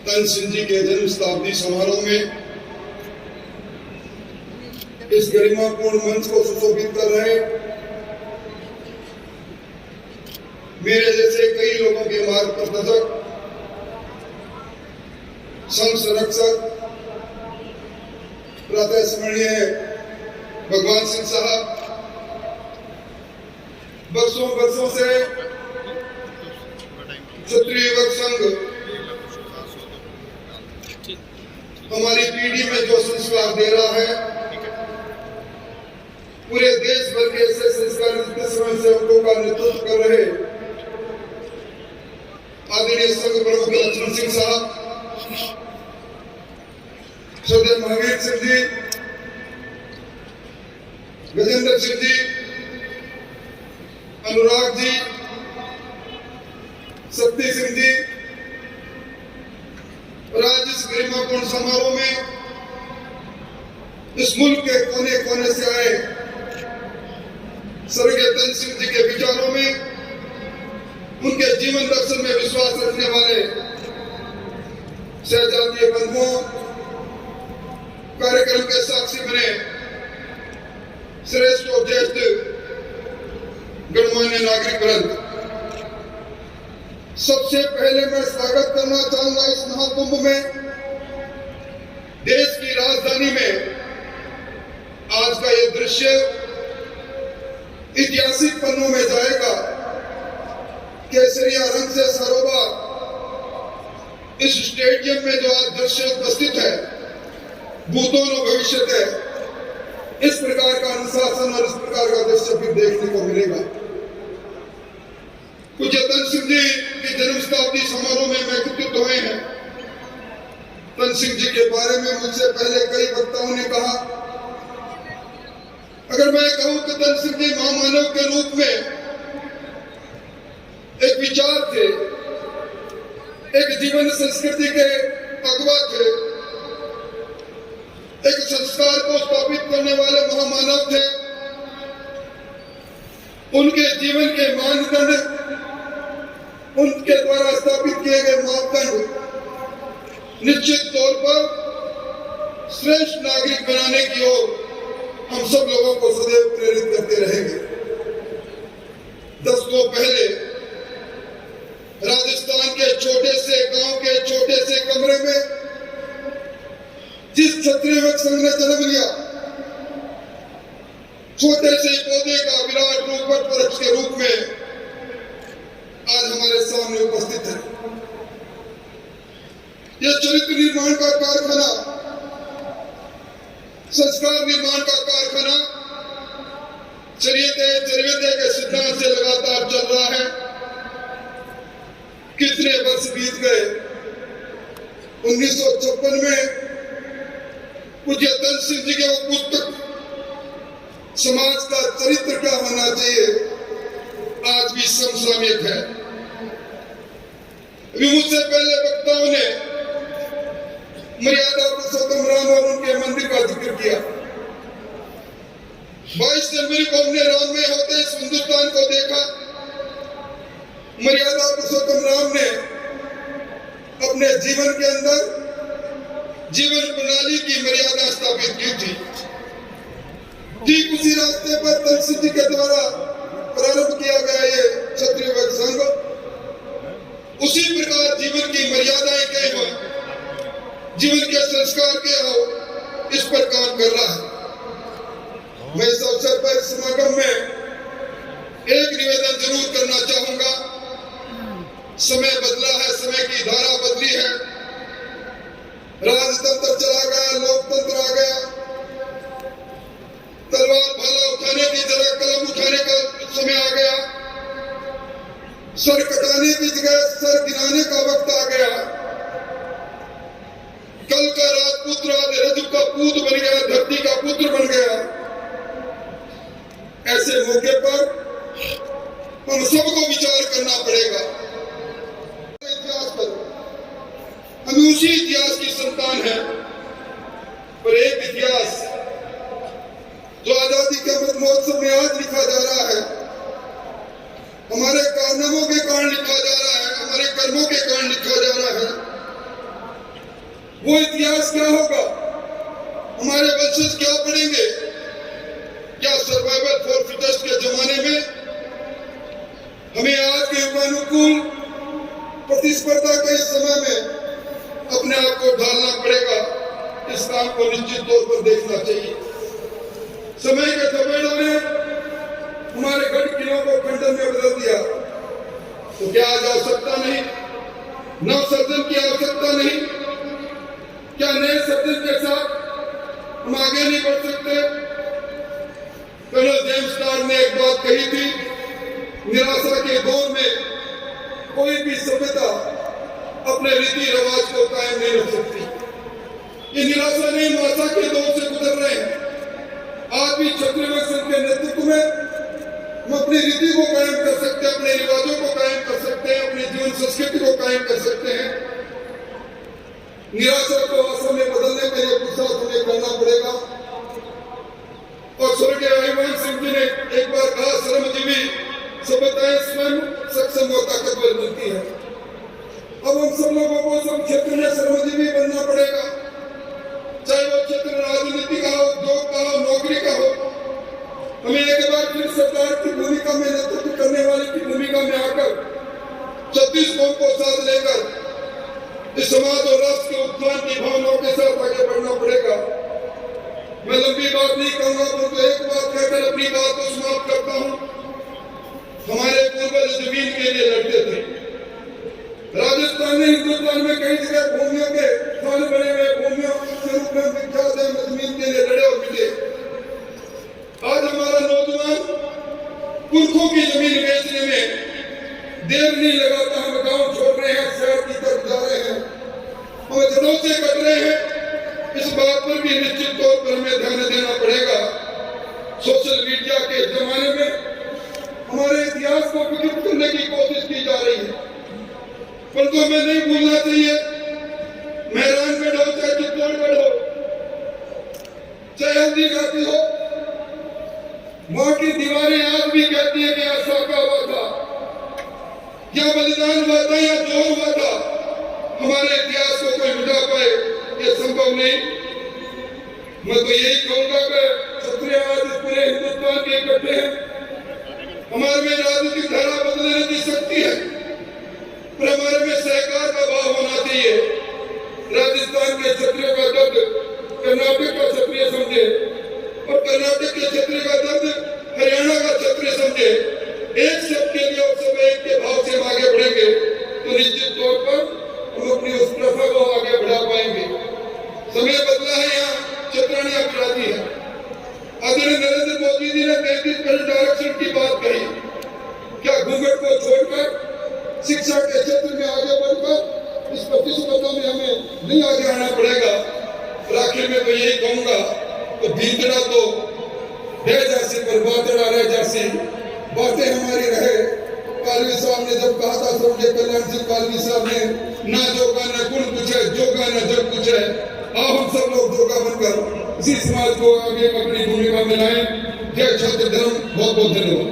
तन सिंह जी के जन्म शताब्दी समारोह में इस गरिमापूर्ण मंच को सुशोभित कर रहे मेरे जैसे कई लोगों के मार्ग प्रदर्शक, संघ संरक्षक, प्रातः स्मरणीय भगवान सिंह साहब वर्षों से क्षत्रिय युवक संघ हमारी पीढ़ी में जो संस्कार दे रहा है, पूरे देश भर के ऐसे संस्कार स्वयं सेवकों का नेतृत्व कर रहे आदरणीय संघ प्रमुख लक्ष्मण सिंह साहब, श्रद्धेय महावीर सिंह जी, गजेंद्र सिंह जी, अनुराग जी, शक्ति सिंह जी, और आज इस गरिमापूर्ण समारोह में इस मुल्क के कोने कोने से आए स्वर्गीय तन सिंह जी के विचारों में, उनके जीवन दर्शन में विश्वास रखने वाले सहजातीय बंधुओं, कार्यक्रम के साक्षी बने श्रेष्ठ और ज्येष्ठ गणमान्य नागरिक वृंद, सबसे पहले मैं स्वागत करना चाहूंगा इस महाकुंभ में। देश की राजधानी में आज का ये दृश्य ऐतिहासिक पन्नों में जाएगा। केसरिया रंग से सरोवर इस स्टेडियम में जो आज दृश्य उपस्थित है, भूतों न भविष्य है, इस प्रकार का अनुशासन और इस प्रकार का दृश्य फिर देखने को मिलेगा। पूज्य तन सिंह जी की जन्म शताब्दी समारोह में एकत्रित हुए हैं। तन सिंह जी के बारे में मुझसे पहले कई वक्ताओं ने कहा, अगर मैं कहूं कि तन सिंह जी महामानव के रूप में एक विचार थे, एक जीवन संस्कृति के अगवा थे, एक संस्कार को स्थापित करने वाले महामानव थे, उनके जीवन के मानदंड, उनके द्वारा स्थापित किए गए मापदंड निश्चित तौर पर श्रेष्ठ नागरिक बनाने की ओर हम सब लोगों को सदैव प्रेरित करते रहेंगे। दशकों पहले राजस्थान के छोटे से गांव के छोटे से कमरे में जिस क्षत्रिय युवक संघ ने जन्म लिया, छोटे से पौधे का विराट रूप वट वृक्ष के रूप में आज हमारे सामने उपस्थित है। यह चरित्र निर्माण का कारखाना, संस्कार निर्माण का कारखाना चरियते के सिद्धांत से लगातार चल रहा है। कितने वर्ष बीत गए। 1956 में पूज्य तन सिंह जी के वो पुस्तक समाज का चरित्र क्या होना चाहिए आज भी समसामयिक है। अभी मुझसे पहले वक्ताओं ने मर्यादा पुरुषोत्तम राम और उनके मंदिर का जिक्र किया। 22 जनवरी को हमने राम में होते इस हिंदुस्तान को देखा। मर्यादा पुरुषोत्तम राम ने अपने जीवन के अंदर जीवन प्रणाली की मर्यादा स्थापित की थी। ठीक उसी रास्ते पर तन सिंह जी के द्वारा प्रारंभ किया गया ये क्षत्रिय युवक संघ, उसी प्रकार जीवन की मर्यादाएं क्या हो, जीवन के संस्कार क्या हो, इस पर काम कर रहा है। मैं इस अवसर पर समागम में एक निवेदन जरूर करना चाहूंगा। समय बदला है, समय की धारा बदली है, राजतंत्र चला गया, लोकतंत्र आ गया। तलवार भाला उठाने की जगह कलम उठाने का समय आ गया। सर कटाने की जगह सर गिराने का वक्त आ गया। कल का राजपुत्र आज रज का पूत बन गया, धरती का पुत्र बन गया। ऐसे मौके पर हम सबको विचार करना पड़ेगा। इतिहास पर हम उसी इतिहास की संतान है, पर एक इतिहास जो आजादी के अमृत महोत्सव में आज लिखा जा रहा है, हमारे कारनामों के कारण लिखा जा रहा है, हमारे कर्मों के कारण लिखा जा रहा है। वो इतिहास क्या होगा, हमारे वंशज क्या पढ़ेंगे। क्या सर्वाइवल फॉर फिटेस्ट के जमाने में हमें आज के युगानुकूल प्रतिस्पर्धा के इस समय में अपने आप को ढालना पड़ेगा। इस काम को निश्चित तौर पर देखना चाहिए। समय के थपेड़ों ने हमारे गढ़ किलों को खंडर में बदल दिया, तो क्या आज आवश्यकता नहीं, नव सर्जन की आवश्यकता नहीं? क्या नए सर्जन के साथ हम आगे नहीं बढ़ सकते? कर्नल जेम्स टॉड ने एक बात कही थी, निराशा के दौर में कोई भी सभ्यता अपने रीति रिवाज को कायम नहीं रख सकती। ये निराशा नहीं, आशा के दौर से गुजर रहे हैं। आज भी क्षत्रिय वंश के नेतृत्व में हम अपनी रीति को कायम कर सकते हैं, अपने रिवाजों को कायम कर सकते हैं, अपनी जीवन संस्कृति को कायम कर सकते हैं। निराशा को आशा में बदलने के लिए कुछ हमें करना पड़ेगा। और स्वर्गीय हरिवंश सिंह जी ने एक बार कहा, श्रमजीवी सभ्यताएं स्वयं सक्षम और ताकतवर बनती है। अब हम सब लोगों को सब क्षेत्र में श्रमजीवी बनना पड़ेगा, चाहे वो क्षेत्र राजनीति का हो, उद्योग का हो, नौकरी का हो। हमें एक बार फिर सरकार की भूमिका में, नेतृत्व करने वाले की भूमिका में आकर 36 कौम को साथ लेकर इस समाज और राष्ट्र के उत्थान की भावनाओं के साथ आगे बढ़ना पड़ेगा। मैं लंबी बात नहीं कहूंगा, परंतु एक बात कहकर अपनी बात को समाप्त करता हूं। हमारे पूर्वज जमीन के लिए लड़ते थे। राजस्थान में, हिंदुस्तान में कई जगह भूमियों के स्थान बने हुए, भूमियों के रूप में विख्यात है, जमीन के लिए लड़े और मिले। आज हमारा नौजवान पुरखों की जमीन बेचने में देर नहीं लगाता। हम गांव छोड़ रहे हैं, शहर की तरफ जा रहे हैं, हम घरों से कट रहे हैं। इस बात पर भी निश्चित तौर पर हमें ध्यान देना पड़ेगा। सोशल मीडिया के जमाने में हमारे इतिहास को विकृत करने की कोशिश की जा रही है, परंतु हमें नहीं भूलना चाहिए, मेहरानगढ़ हो चाहे चित्तौड़गढ़ हो, चाहे हल्दी घाटी हो, वहां की दीवारें आज भी कहती है कि ऐसा क्या हुआ था, क्या बलिदान हुआ था, या जोर हुआ था। हमारे इतिहास को कोई मिटा पाए, ये संभव नहीं। मैं तो यही कहूंगा कि क्षत्रिय आज पूरे हिंदुस्तान के इकट्ठे हैं। हमारे में राजनीतिक धारा बदलने की शक्ति है, पर हमारे में सहकार का भाव होना चाहिए। राजस्थान के क्षत्रिय का दर्द कर्नाटक का क्षत्रिय समझे, और कर्नाटक के क्षत्रिय का दर्द हरियाणा का क्षत्रिय समझे। एक शब्द के लिए और सब एक के भाव से हम आगे बढ़ेंगे तो निश्चित तौर पर हम अपनी उस प्रथा को आगे बढ़ा पाएंगे। समय बदला है, यहाँ क्षेत्राणी अपराधी है। आदरणीय नरेंद्र मोदी जी ने 33% आरक्षण की बात कही। क्या घूंघट को छोड़कर शिक्षा के क्षेत्र में आगे बढ़कर इस प्रतिस्पर्धा में हमें नहीं आगे आना पड़ेगा? आखिर में तो यही कहूंगा, तो भीतरा तो रह जासी पर बातड़ा रह जासी, बातें हमारी रहे। कालवी साहब ने जब कहा था, स्वर्गीय कल्याण सिंह कालवी साहब ने, ना जोगा न गुण कुछ है, जोगा न जग कुछ है। आओ हम सब लोग जोगा बनकर इसी समाज को आगे अपनी भूमिका में लाएं। जय छात्र धर्म। बहुत बहुत धन्यवाद।